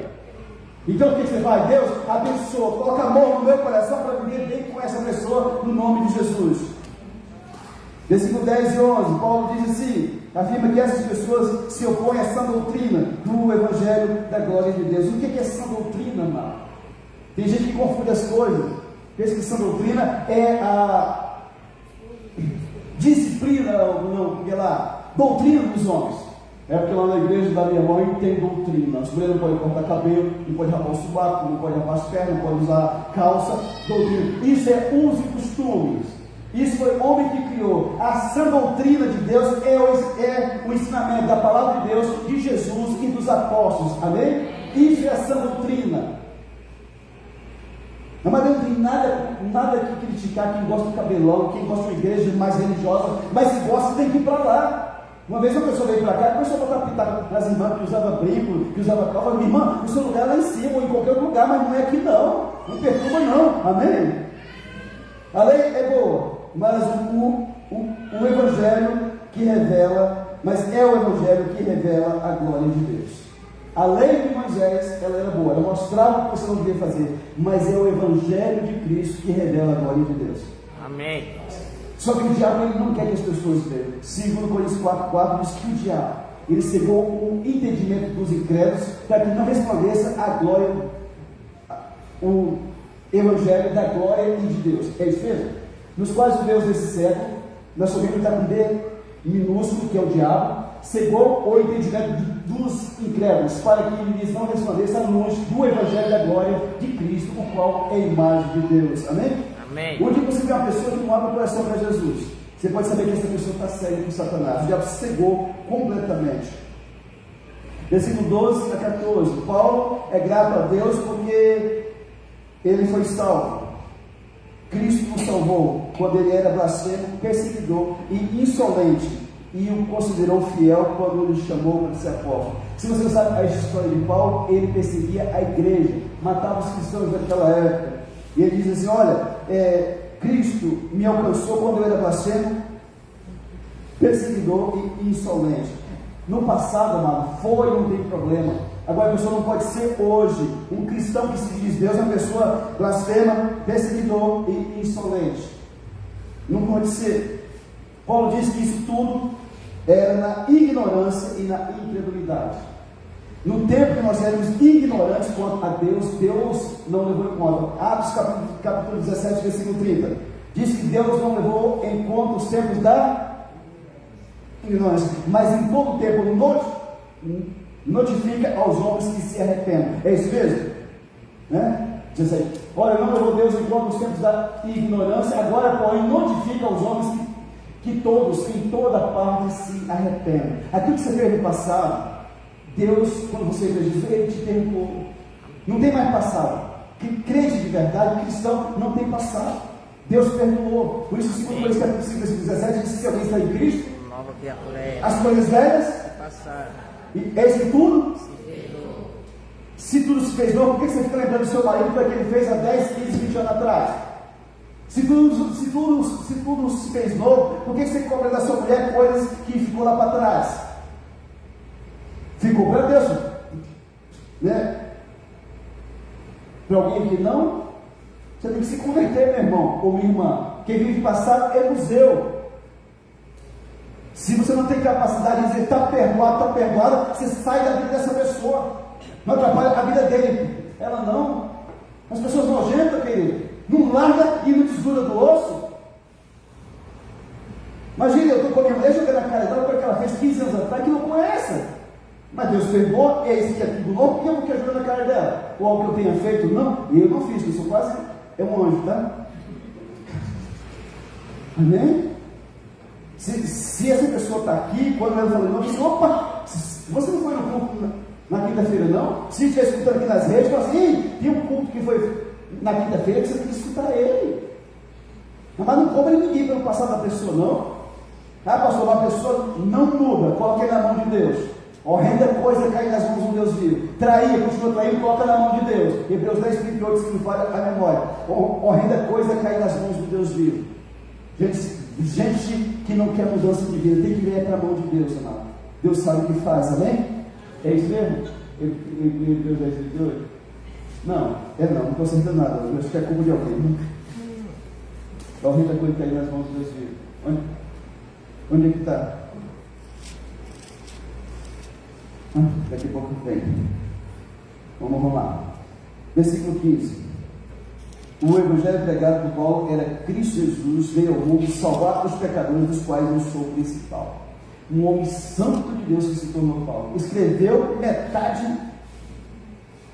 [SPEAKER 1] Então, o que você faz? Deus abençoa, coloca amor no meu coração para viver bem com essa pessoa, no nome de Jesus. Versículo 10 e 11, Paulo diz assim, afirma que essas pessoas se opõem a essa doutrina do Evangelho da glória de Deus. O que é essa doutrina, amado? Tem gente que confunde as coisas. Pensa que essa doutrina é a disciplina, não, porque lá, doutrina dos homens. É porque lá na igreja da minha mãe tem doutrina. As mulheres não podem cortar cabelo, não podem rapar o sovaco, não podem rapar as pernas, não podem usar calça, doutrina. Isso é uso e costumes. Isso foi o homem que criou. A sã doutrina de Deus é o ensinamento da palavra de Deus, de Jesus e dos apóstolos. Amém? Isso é a sã doutrina. Mas não tem nada que criticar quem gosta do cabelão, quem gosta de uma igreja mais religiosa, mas se gosta tem que ir para lá. Uma vez uma pessoa veio para cá e começou a botar pitaco nas irmãs que usava brinco, que usava calça. Minha irmã, o seu lugar é lá em cima ou em qualquer outro lugar, mas não é aqui não. Não perturba não. Amém? A lei é boa, mas o Evangelho que revela, mas é o Evangelho que revela a glória de Deus. A lei de Moisés, ela era boa, ela mostrava o que você não devia fazer, mas é o Evangelho de Cristo que revela a glória de Deus.
[SPEAKER 2] Amém.
[SPEAKER 1] Só que o diabo ele não quer que as pessoas vejam. Segundo Coríntios 4,4 diz que o diabo ele cegou o entendimento dos incrédulos para que não resplandeça a glória, o Evangelho da glória e de Deus. É isso mesmo? Nos quais o Deus desse século, nós sabemos que está com D minúsculo, que é o diabo, cegou o entendimento dos incrédulos para que eles não resplandeçam a luz do Evangelho da glória de Cristo, o qual é a imagem de Deus. Amém?
[SPEAKER 2] Amém.
[SPEAKER 1] Onde você vê uma pessoa que não abre o coração para Jesus, você pode saber que essa pessoa está séria com Satanás. O diabo cegou completamente. Versículo 12 a 14. Paulo é grato a Deus porque ele foi salvo. Cristo o salvou quando ele era blasfemo, perseguidor e insolente, e o considerou fiel quando ele chamou para ser apóstolo. Se você não sabe a história de Paulo, ele perseguia a igreja, matava os cristãos daquela época. E ele diz assim: olha, Cristo me alcançou quando eu era blasfemo, perseguidor e insolente. No passado, amado, foi, não tem problema. Agora a pessoa não pode ser hoje. Um cristão que se diz Deus é uma pessoa blasfema, perseguidor e insolente. Não pode ser. Paulo diz que isso tudo era na ignorância e na incredulidade. No tempo que nós éramos ignorantes quanto a Deus, Deus não levou em conta. Atos capítulo 17, versículo 30. Diz que Deus não levou em conta os tempos da ignorância, mas em todo tempo notifica aos homens que se arrependam. É isso mesmo? Né? Diz aí, olha, não levou Deus em conta os tempos da ignorância, agora, porém, notifica aos homens que todos, em toda parte, se arrependam. Aquilo que você fez no passado, Deus, quando você fez Jesus, Ele te perdoou. Não tem mais passado. Que crente de verdade, cristão, não tem passado. Deus perdoou. Por isso, segundo Coríntios capítulo 5, versículo 17, diz que se alguém está em Cristo,
[SPEAKER 2] Nova criatura.
[SPEAKER 1] as coisas velhas
[SPEAKER 2] Passaram.
[SPEAKER 1] é isso tudo. Se tudo se fez novo, por que você fica lembrando do seu marido para que ele fez há 10, 15, 20 anos atrás? Se tudo se fez novo, por que você cobra da sua mulher coisas que ficou lá para trás? Ficou para Deus, né? Para alguém que não, você tem que se converter, meu irmão ou minha irmã. Quem vive passado é museu. Se você não tem capacidade de dizer está perdoada, você sai da vida dessa pessoa. Não atrapalha a vida dele. Ela não. As pessoas nojentas, querido, não larga e não desgruda do osso. Imagina, eu estou com a minha mulher jogando a cara dela porque ela fez 15 anos atrás, que loucura é essa? Mas Deus perdoou, é isso que é tudo novo, porque eu não quero jogar na cara dela. Ou algo que eu tenha feito, não, e eu não fiz, eu sou quase um anjo, tá? Amém? Se essa pessoa está aqui, quando ela falou, não, opa, você não foi no culto na quinta-feira, não? Se estiver escutando aqui nas redes, fala assim, tem um culto que foi na quinta-feira que você tem que escutar ele. Mas não cobra ninguém pelo passado da pessoa, não. Ah, pastor, uma pessoa não muda, coloca ele na mão de Deus. Horrenda coisa cair nas mãos de um Deus vivo. Trair, continua traindo, coloca na mão de Deus. Hebreus 10, 38, se não falha a memória. Horrenda coisa cair nas mãos de Deus vivo. Gente, Gente que não quer mudança de vida, tem que vir para a mão de Deus, amado. Deus sabe o que faz, amém? É isso mesmo? Deus 10, 28? Não estou acertando nada. Eu acho que é culpa de alguém. Alguém está com ele cair nas mãos de Deus vivo. Onde é que está? Daqui a pouco vem. Vamos lá. Versículo 15. O evangelho pregado por Paulo era Cristo Jesus veio ao mundo salvar os pecadores, dos quais eu sou o principal. Um homem santo de Deus que se tornou Paulo. Escreveu metade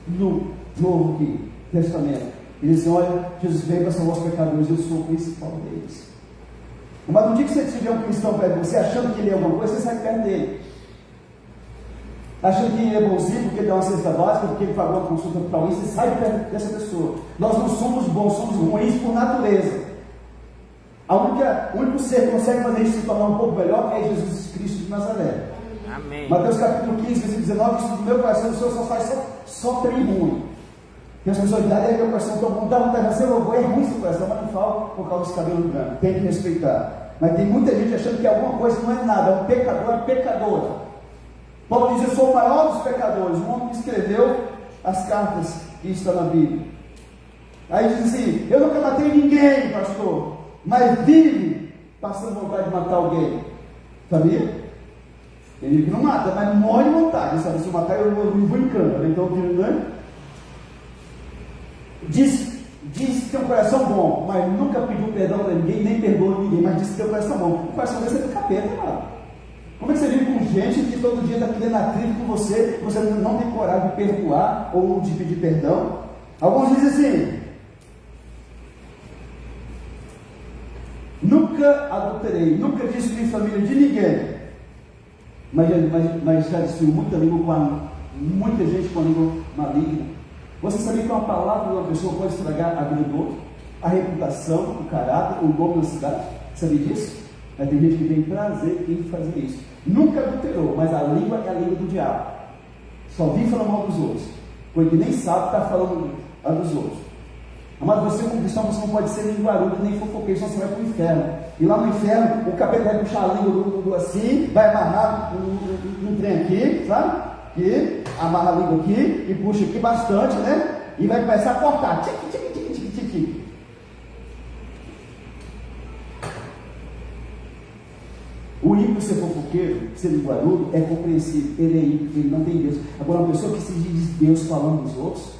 [SPEAKER 1] do Novo Testamento. Ele diz: olha, Jesus veio para salvar os pecadores, eu sou o principal deles. Mas no dia que você tiver um cristão perto de você, achando que ele é alguma coisa, você sai perto dele. Achando que ele é bonzinho porque ele dá uma cesta básica, porque ele pagou uma consulta para alguém, você sai de perto dessa pessoa. Nós não somos bons, somos ruins por natureza. O único ser que consegue fazer isso se tornar um pouco melhor é Jesus Cristo de Nazaré.
[SPEAKER 2] Amém.
[SPEAKER 1] Mateus capítulo 15, versículo 19, diz: do meu coração o Senhor só faz só trem ruim. Tem as pessoas que dizem: meu coração tão bom, dá vontade de fazer, é ruim seu coração, mas não fala por causa dos cabelos brancos. Tem que respeitar. Mas tem muita gente achando que alguma coisa não é nada, é um pecador, é pecadora. Paulo diz: eu sou o maior dos pecadores, um homem que escreveu as cartas que estão na Bíblia. Aí diz assim: eu nunca matei ninguém, pastor, mas vive passando vontade de matar alguém. Sabia? Ele que não mata, mas morre de vontade, sabe? Se eu matar, eu vou em cana. Então, né? Diz que tem um coração bom, mas nunca pediu perdão para ninguém, nem perdoou ninguém, mas diz que tem um coração bom. O coração desse é do capeta, mano. Como é que você vive com gente que todo dia está querendo atrito com você, você não tem coragem de perdoar ou de pedir perdão? Alguns dizem assim: nunca adulterei, nunca destruí família de ninguém, mas já destruiu muita língua muita gente com a língua maligna. Você sabia que uma palavra de uma pessoa pode estragar a vida do outro, a reputação, o caráter, o nome da cidade? Sabia disso? Mas tem gente que tem prazer em fazer isso. Nunca adulterou, mas a língua é a língua do diabo. Só vive falando mal dos outros, porque nem sabe que está falando a dos outros. Amado, você como cristão, você não pode ser nem guarudo, nem fofoqueiro, senão você vai para o inferno. E lá no inferno, o capeta vai puxar a língua do assim, vai amarrar um trem aqui, sabe? E amarra a língua aqui e puxa aqui bastante, né? E vai começar a cortar. Tic, tic, tic, tic, tic, tic. O ímpio ser fofoqueiro, ser linguarudo, é compreensível. Ele é ímpio, ele não tem Deus. Agora, uma pessoa que se diz Deus falando dos outros,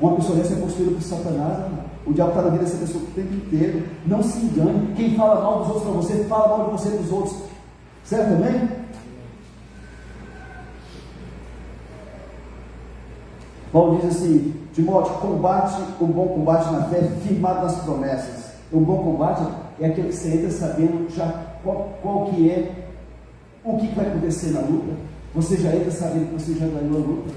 [SPEAKER 1] uma pessoa dessa é possuída por Satanás, irmão. O diabo está na vida dessa pessoa o tempo inteiro. Não se engane. Quem fala mal dos outros para você, fala mal de você dos outros. Certo também? Paulo diz assim: Timóteo, combate o bom combate na fé, firmado nas promessas. O bom combate é aquele que você entra sabendo já qual que é, o que vai acontecer na luta. Você já entra sabendo que você já ganhou a luta.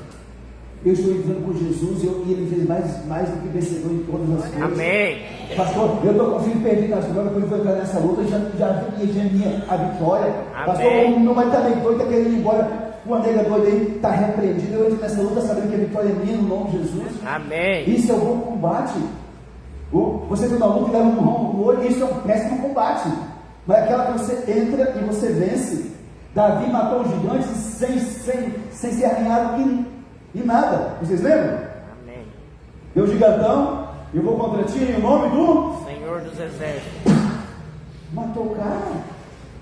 [SPEAKER 1] Eu estou entrando com Jesus e ele fez mais do que vencedor em todas as coisas.
[SPEAKER 2] Amém.
[SPEAKER 1] Pastor, eu estou com o filho perdido nas drogas, quando foi entrar nessa luta, já vi a vitória.
[SPEAKER 2] Amém.
[SPEAKER 1] Pastor, o meu marido está meio doido, está querendo ir embora. Uma nega doida aí está repreendido. Eu entro nessa luta sabendo que a vitória é minha no nome de Jesus.
[SPEAKER 2] Amém.
[SPEAKER 1] Isso é o bom combate. Você tem uma luta e leva um ramo no olho, isso é um péssimo combate. Mas é aquela que você entra e você vence. Davi matou os gigantes sem ser arranhado em nada. Vocês lembram?
[SPEAKER 2] Amém.
[SPEAKER 1] Meu gigantão, eu vou contra ti em nome do
[SPEAKER 2] Senhor dos Exércitos.
[SPEAKER 1] Matou o cara.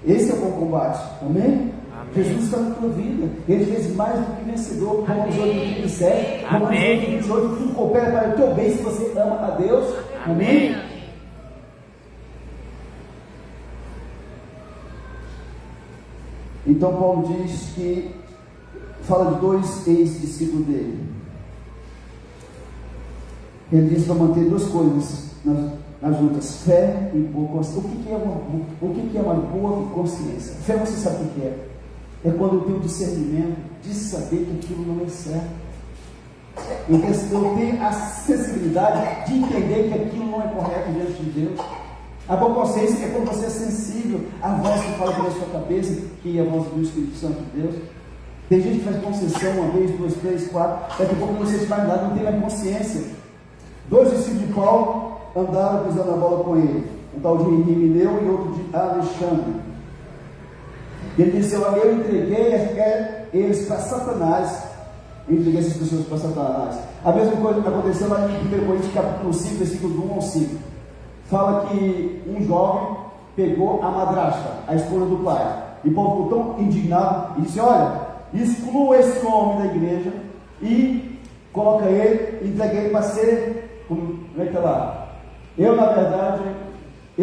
[SPEAKER 1] Esse é o bom combate. Amém?
[SPEAKER 2] Amém.
[SPEAKER 1] Jesus está na tua vida. Ele fez mais do que vencedor. Romanos 8, 27. Romanos 8, 28. Tudo coopera para o teu bem se você ama a Deus. Amém? Então Paulo diz que fala de dois ex-discípulos dele. Ele diz para manter duas coisas nas lutas: fé e boa consciência. O que é uma boa consciência? Fé, você sabe o que é? É quando eu tenho o discernimento de saber que aquilo não é certo. Eu tenho a sensibilidade de entender que aquilo não é correto diante de Deus. A boa consciência é quando você é sensível à voz que fala pela sua cabeça, que é a voz do Espírito Santo de Deus. Tem gente que faz concessão uma vez, duas, três, quatro, daqui a pouco não sente mais nada, não tem mais consciência. Dois discípulos de Paulo andaram pisando a bola com ele. um tal de Himeneu e outro de Alexandre. Ele disse: eu entreguei eles para Satanás. Eu entreguei essas pessoas para Satanás. A mesma coisa que aconteceu lá em 1 Coríntios capítulo 5, versículos 1 ao 5. Fala que um jovem pegou a madrasta, a esposa do pai. E Paulo ficou tão indignado e disse: olha, exclua esse homem da igreja e coloca ele, entrega ele para ser, como é que está lá? Eu na verdade,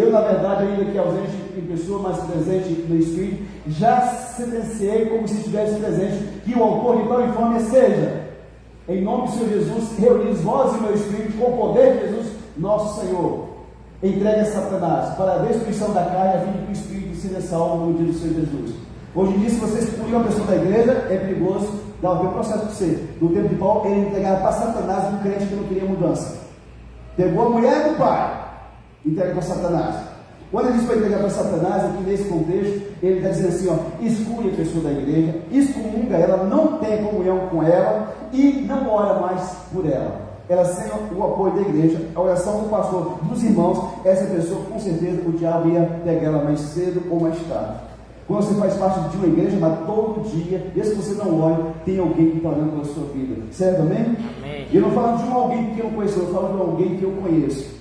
[SPEAKER 1] ainda que ausente em pessoa, mas presente no Espírito, já sentenciei como se estivesse presente, que o autor de tal infâmia seja, em nome do Senhor Jesus, reunidos vós e meu Espírito, com o poder de Jesus, nosso Senhor, entregue a Satanás, para a destruição da carne, a fim de que o Espírito seja salvo no dia do Senhor Jesus. Hoje em dia, se você excluir uma pessoa da igreja, é perigoso, dá um processo para você. No tempo de Paulo, ele entregava para Satanás um crente que não queria mudança. Pegou a mulher do pai, entrega para Satanás. Quando ele diz para entregar para Satanás, aqui nesse contexto, ele está dizendo assim: ó, exclui a pessoa da igreja, excomunga ela, não tem comunhão com ela e não ora mais por ela. Ela sem o apoio da igreja, a oração do pastor, dos irmãos, essa pessoa, com certeza, o diabo ia pegar ela mais cedo ou mais tarde. Quando você faz parte de uma igreja, mas todo dia, mesmo que você não ore, tem alguém que está orando pela sua vida. Certo? Amém?
[SPEAKER 2] Amém.
[SPEAKER 1] E eu não falo de alguém que eu conheço, eu falo de alguém que eu conheço.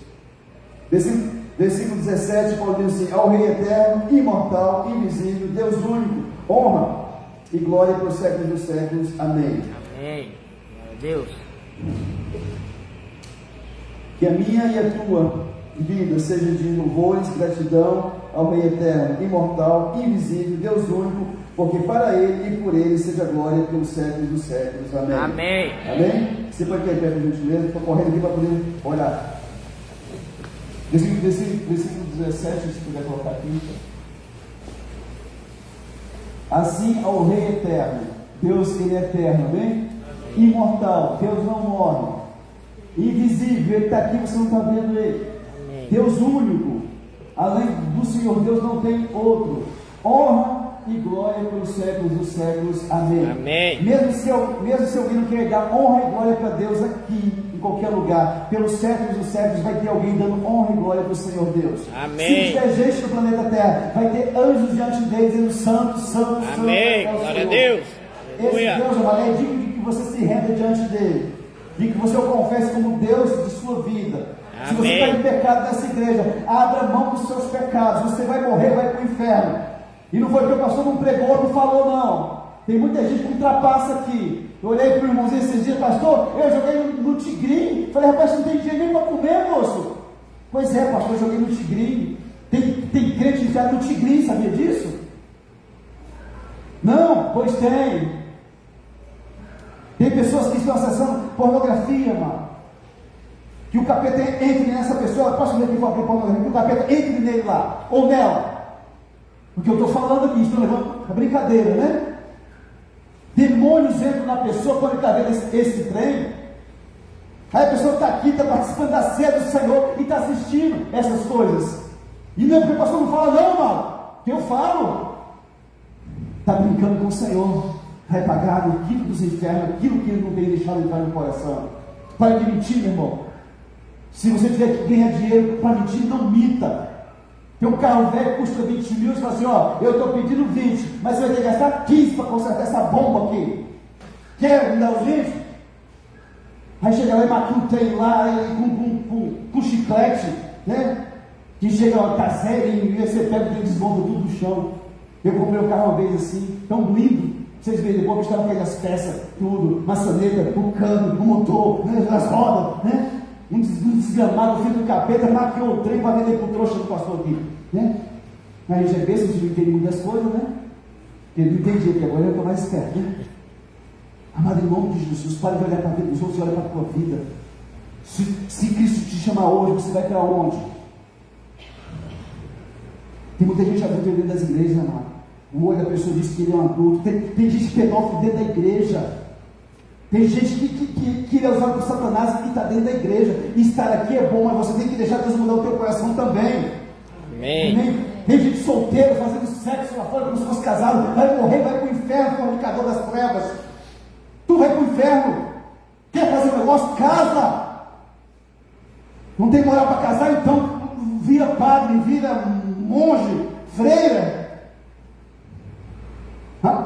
[SPEAKER 1] Versículo 17, Paulo diz assim: ao Rei eterno, imortal, invisível, Deus único, honra e glória pelos séculos dos séculos. Amém.
[SPEAKER 2] Amém. Glória a Deus.
[SPEAKER 1] Que a minha e a tua vida seja de louvores, gratidão ao Rei eterno, imortal, invisível, Deus único, porque para Ele e por Ele seja glória pelos séculos dos séculos. Amém.
[SPEAKER 2] Amém.
[SPEAKER 1] Amém? Você pode cair perto, por gentileza? Estou correndo aqui para poder olhar. Versículo 17, se puder colocar aqui. Assim ao Rei eterno, Deus, Ele é eterno, amém? Imortal, Deus não morre. Invisível, Ele está aqui, você não está vendo Ele.
[SPEAKER 2] Amém.
[SPEAKER 1] Deus único, além do Senhor Deus não tem outro. Honra e glória pelos séculos dos séculos. Amém.
[SPEAKER 2] Amém.
[SPEAKER 1] Mesmo se alguém não quer dar honra e glória para Deus aqui, em qualquer lugar, pelos séculos dos séculos, vai ter alguém dando honra e glória para o Senhor Deus.
[SPEAKER 2] Amém.
[SPEAKER 1] Se tiver gente no planeta Terra, vai ter anjos diante deles, dizendo: santo, santo, santo.
[SPEAKER 2] Amém. Glória a Deus.
[SPEAKER 1] Esse Deus, amado, é digno de que você se renda diante dele, de que você o confesse como Deus de sua vida.
[SPEAKER 2] Amém.
[SPEAKER 1] Se você está em pecado nessa igreja, abra mão dos seus pecados. Você vai morrer, vai para o inferno. E não foi porque o pastor não pregou, não falou, não. Tem muita gente que ultrapassa aqui. Eu olhei para o irmãozinho esses dias: pastor, eu joguei no Tigrinho. Falei: rapaz, você não tem dinheiro nem para comer, moço. Pois é, pastor, eu joguei no Tigrinho. Tem crente enfiado no Tigrinho, sabia disso? Não, pois tem. Tem pessoas que estão acessando pornografia, mano. Que o capeta entre nessa pessoa. Posso ver quem for abrir pornografia? Que o capeta entre nele lá, ou nela. Porque eu estou falando aqui, estou levando a brincadeira, né? Demônios entram na pessoa quando ele está vendo esse trem. Aí a pessoa está aqui, está participando da ceia do Senhor e está assistindo essas coisas. E não é porque o pastor não fala, não, mano. Que eu falo. Está brincando com o Senhor. Vai pagar no quinto dos infernos aquilo que ele não tem deixado entrar no coração. Para de mentir, meu irmão. Se você tiver que ganhar dinheiro para mentir, não minta. Tem um carro velho que custa 20 mil, você fala assim: ó, eu estou pedindo 20, mas você vai ter que gastar 15 para consertar essa bomba aqui. Quer me dar os 20? Aí chega lá e maquia um trem lá com chiclete, né? Que chega lá, tá sério, e você pega e desmonta tudo do chão. Eu comprei um carro uma vez assim, tão lindo. Vocês veem, depois que estavam pegando as peças, tudo, maçaneta, o cano, o motor, né, as rodas, né? Um desgramado, filho do capeta, maquiou o trem para vender pro trouxa do pastor aqui, né? Mas a gente é besta, a gente não entende muitas coisas, né? Porque não entendi, porque agora eu estou mais esperto, né? Amado, em nome de Jesus, pare de olhar para a vida dos outros e olha para a tua vida. Se Cristo te chamar hoje, você vai para onde? Tem muita gente adulta dentro das igrejas, amado. O olho da pessoa diz que ele é um adulto. Tem gente pedófilo dentro da igreja. Tem gente que é usado por Satanás e que está dentro da igreja. E estar aqui é bom, mas você tem que deixar Deus mudar o teu coração também.
[SPEAKER 2] Amém.
[SPEAKER 1] Tem gente solteira fazendo sexo lá fora como se fosse casado. Vai morrer, vai para o inferno, fornicador das trevas. Tu vai para o inferno. Quer fazer um negócio? Casa. Não tem moral para casar? Então vira padre, vira monge, freira.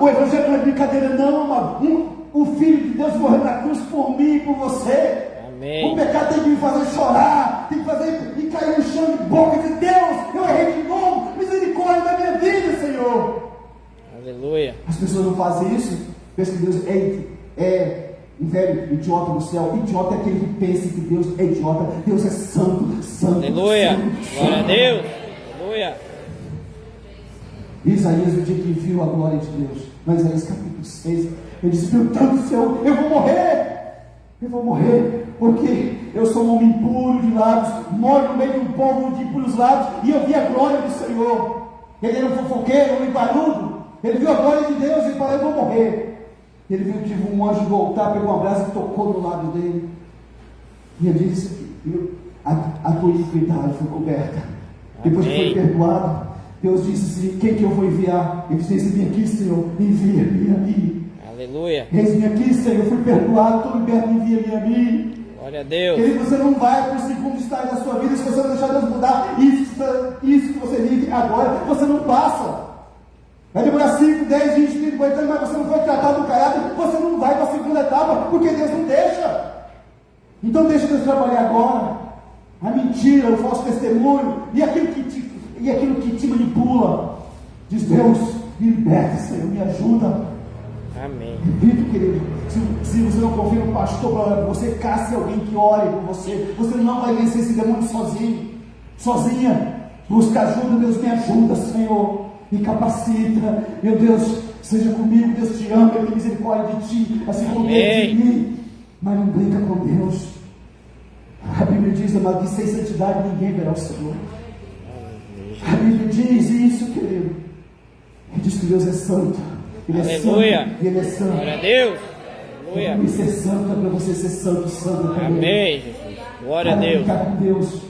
[SPEAKER 1] O evangelho não é brincadeira, não. O Filho de Deus morreu na cruz por mim e por você.
[SPEAKER 2] Amém.
[SPEAKER 1] O pecado tem que me fazer chorar, tem que fazer e cair no chão de boca e dizer: Deus, eu errei de novo, misericórdia da minha vida, Senhor.
[SPEAKER 2] Aleluia.
[SPEAKER 1] As pessoas não fazem isso, pensam que Deus é um velho idiota do céu. Idiota é aquele que pensa que Deus é idiota. Deus é santo, santo.
[SPEAKER 2] Aleluia.
[SPEAKER 1] Santo,
[SPEAKER 2] Glória a
[SPEAKER 1] santo.
[SPEAKER 2] Deus. Aleluia.
[SPEAKER 1] Isaías, no dia que viu a glória de Deus, no Isaías capítulo 6, ele disse: meu Deus do céu, eu vou morrer, porque eu sou um homem impuro de lábios, moro no meio de um povo de impuros lábios, e eu vi a glória do Senhor. Ele era um fofoqueiro, um homem barulho, ele viu a glória de Deus e falou: eu vou morrer. Ele viu que um anjo voltar, pegou uma brasa e tocou no lábio dele, e ele disse: a tua iniquidade foi coberta. Depois que foi perdoado, Deus disse assim: quem que eu vou enviar? Ele disse: eis-me aqui, Senhor, envia-me a mim.
[SPEAKER 2] Aleluia.
[SPEAKER 1] Eis-me aqui, Senhor, eu fui perdoado, estou liberto, envia-me a mim.
[SPEAKER 2] Glória a Deus.
[SPEAKER 1] Querido, você não vai para o segundo estágio da sua vida se você não deixar Deus mudar isso que você vive agora. Você não passa. Vai demorar 5, 10, 20, 30, 40 anos, mas você não foi tratado no caráter, você não vai para a segunda etapa, porque Deus não deixa. Então deixa Deus trabalhar agora. A mentira, o falso testemunho e aquilo que te manipula. Diz: Deus, me liberta, Senhor, me ajuda.
[SPEAKER 2] Amém.
[SPEAKER 1] Repito, querido, se você não confia no pastor para orar por você, casse alguém que ore por você. Você não vai vencer esse demônio sozinho, sozinha. Busca ajuda. Deus, me ajuda, Senhor, me capacita. Meu Deus, seja comigo. Deus te ama, Ele tem misericórdia de ti, assim como Ele de mim. Mas não brinca com Deus. A Bíblia diz, amado, que sem santidade ninguém verá o Senhor. A Bíblia diz isso, querido. Ele diz que Deus é santo. Ele
[SPEAKER 2] Aleluia.
[SPEAKER 1] é santo. Ele é santo.
[SPEAKER 2] Glória a Deus. Aleluia.
[SPEAKER 1] Para ser santo é para você ser santo, santo também.
[SPEAKER 2] Amém, Jesus. Glória a
[SPEAKER 1] Para
[SPEAKER 2] Deus.
[SPEAKER 1] brincar com Deus